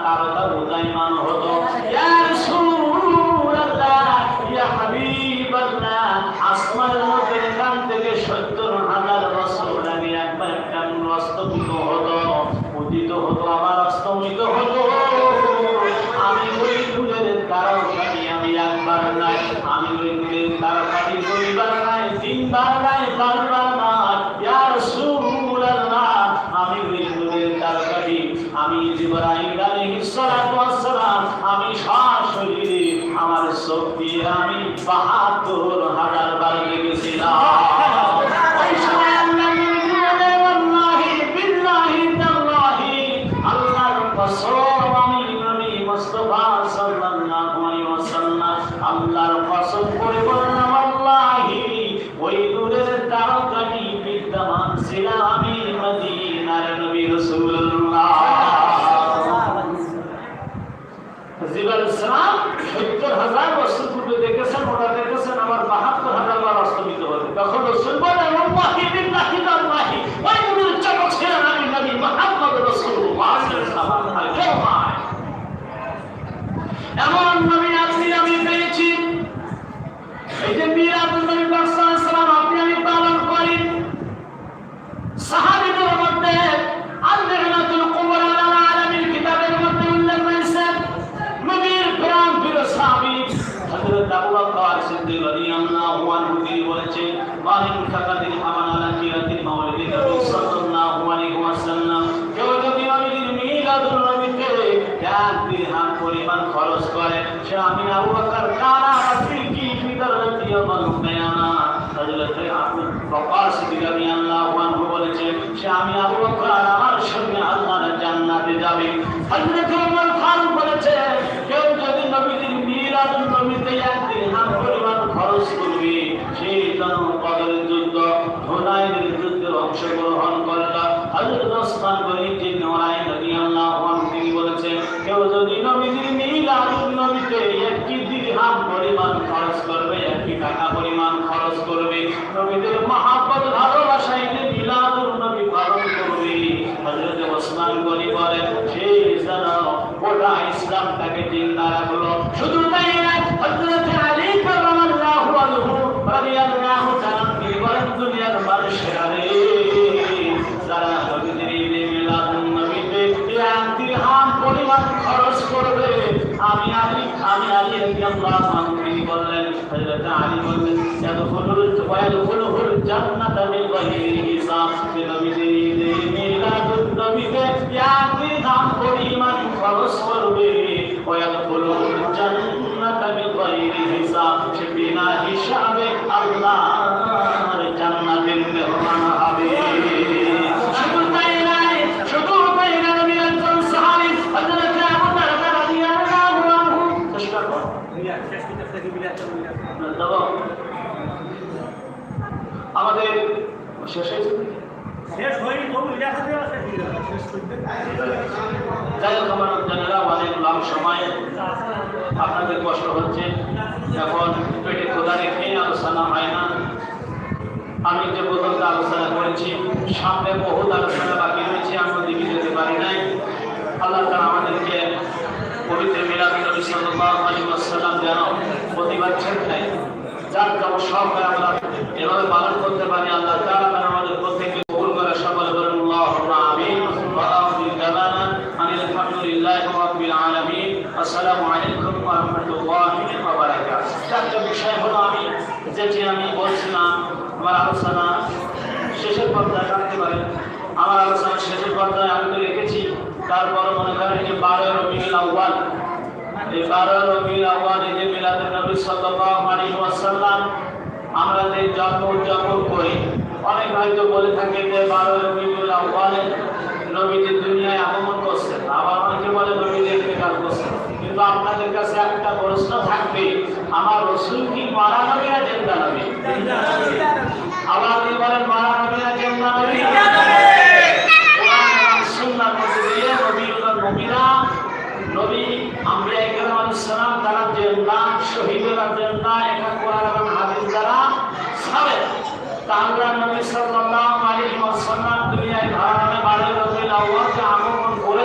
কারো কারো উদাইমান হতো ইয়া রাসূলুল্লাহ ইয়া হাবিবাল্লাহ আসমানের মধ্যে এখান থেকে ৭০,০০০ বছর আগে একবার একটা অস্তমিত হতো উদিত হতো আবার অস্তমিত হতো আমি ওই নূরের তারকাটি আমি একবার নাই আমি ওই নূরের তারকাটি দুইবার নাই তিনবার নাই বারবার নাই ইয়া রাসূলুল্লাহ আমি ওই নূরের তারকাটি আমি জিবরাইল আলাইহিস সালাতু ওয়াস সালাম আমি সশরীরে আমার চোখ দিয়ে আমি ৭২,০০০ বার দেখেছিলাম ওই সময় আল্লাহ ওয়াল্লাহি বিল্লাহি তাআলাহি আল্লাহর কসম আমি নবী মুস্তাফা সাল্লাল্লাহু আলাইহি ওয়াসাল্লাম আল্লাহর কসম করে বললাম আল্লাহি ওই নূরের তারকাটি বিদ্যমান ছিল আমি মদিনার নবী রাসূলুল্লাহ জিবরাইল সালাম ৭০,০০০ বছর পূর্বে দেখেছেন ওরা দেখেছেন আমার ৭২,০০০ বার অস্তমিত হতে তখন রাসূল বলেন আল্লাহি বিল্লাহি তাআলাহি ওই নূরের চমক ছিল আমি নবী মুহাম্মদ রাসূলুল্লাহ সাল্লাল্লাহু আলাইহি ওয়াসাল্লাম এমন নবী আপনি আমি পেয়েছি এই যে মিলাদুন নবী সাল্লাল্লাহু আলাইহি ওয়াসাল্লাম আপনি আমি পালন করি সাহাবীদের মধ্যে আল-নি'মাতুল কুবরা আলা আলামিল কিতাবের মধ্যে উল্লেখ রয়েছে নবীর প্রাণ প্রিয় সাহাবী হযরত আবু বকর সিদ্দিক রাদিয়াল্লাহু আনহু তিনি বলেছেন মালিন কাকাদিন আমানা কিরাতিল মাওলিদি নবী সাল্লাল্লাহু আলাইহি ওয়াসাল্লাম কেউ যদি নবীর মিলাদুন নবীতে 1 দিরহাম পরিমাণ খরচ করে সে আমি আবু বকর কানা রাফিকি ফিদরতি ওয়াল বায়ানা হযরত আবু বকর সিদ্দিক রাদিয়াল্লাহু আনহু বলেছেন সে আমি আবু বকর আমার সঙ্গে আল্লাহর জান্নাতে যাবে হযরত ওমর ফারুক বলেছে কেউ যদি নবীর মিলাদুন নবীতে 1 দিরহাম পরিমাণ খরচ করবে সে যেন বদরের যুদ্ধ হুনাইনের যুদ্ধে অংশগ্রহণ করল হযরত ওসমান গনি নওয়াই রাদিয়াল্লাহু আনহু তিনি বলেছেন কেউ যদি নবীর মিলাদুন নবীতে 1 দিরহাম পরিমাণ খরচ করবে 1 টাকা পরিমাণ খরচ করবে নবীদের মহব্বত ভালোবাসায় মিলাদুন নবী পালন করবে হযরত ওসমান গনি বলেন সেই যেন গোটা ইসলামটাকে জিন্দা রাখলো শুধু তাই না হযরত আলী কারামাল্লাহু আনহু রাদিয়াল্লাহু তাআলা তিনি বলেন দুনিয়ার মানুষেরা রে যারা নবীদের মিলাদুন নবীতে 1 দিরহাম পরিমাণ খরচ করবে আমি আলী রাদিয়াল্লাহু আনহু তিনি বললেন হযরত আলী বললেন ইয়াদখুলুল জান্নাতা বিগাইরি হিসাব নবীদের মিলাদুন নবীতে 1 দিরহাম পরিমাণ খরচ করবে ওয়াদখুলুল জান্নাতা বিগাইরি হিসাব সে বিনা হিসাবে আল্লাহর জান্নাতের মেহমান হবে শুধু তাই না নবী একজন সাহাবী হযরত আবু দারদা রাদিয়াল্লাহু আনহু চেষ্টা কর শেষ কিতাব থেকে মিলাদ দাও আমাদের শেষ হয়নি তো মিলাদ থেকে শেষ করতে যাই হোক আমার জানেরা অনেক লং সময় আপনাদের কষ্ট হচ্ছে এখন পেটে ক্ষুধা রেখে আলোচনা হয় না আমি যে পর্যন্ত আলোচনা করেছি সামনে বহুত আলোচনা বাকি রয়েছে আমরা দিকে যেতে পারি নাই আল্লাহ তাআলা আমাদেরকে পবিত্র মিলাদুন নবী সাল্লাল্লাহু আলাইহি ওয়াসাল্লাম যেন প্রতিবাদ ছেড়ে যার যেমন সব আমরা এভাবে পালন করতে পারি আল্লাহ তাআলা আমাদের প্রত্যেককে কবুল করে সকলে বলেন আল্লাহুম্মা আমিন ওয়া আখিরু দাওয়ানা আলহামদুলিল্লাহি রাব্বিল আলামিন আসসালামু আলাইকুম ওয়া রাহমাতুল্লাহি ওয়া বারাকাতুহু একটা বিষয় হলো আমি বলছিলাম আমার আলোচনা শেষের পর্যায়ে রাখতে পারে আমার আলোচনা শেষের পর্যায়ে আমি তো লিখেছি তারপর মনে করেন যে 12 রবিউল আউয়াল এই 12 রবিউল আউয়াল যে মিলাদুন নবী সাল্লাল্লাহু আলাইহি ওয়াসাল্লাম আমরা যে উদযাপন করি অনেক হয়তো বলে থাকে যে 12 রবিউল আউয়ালে নবীজি দুনিয়ায় আগমন করছেন আবার অনেকে বলে নবীজি ইন্তেকাল করছেন কিন্তু আপনাদের কাছে একটা প্রশ্ন থাকবে আমার রাসূল কি মারা নবী না জিন্দা নবী আবার কি বলেন মারা নবী না জিন্দা নবী কোরআন সুন্নাহ মধ্যে নবীরা নবী আম্বিয়া ইকরাম আলাইহিস সালাম তারা জিন্দা শহীদরা জিন্দা এটা কোরআন এবং হাদিস দ্বারা সাবেত তাআলা নবী সাল্লাল্লাহু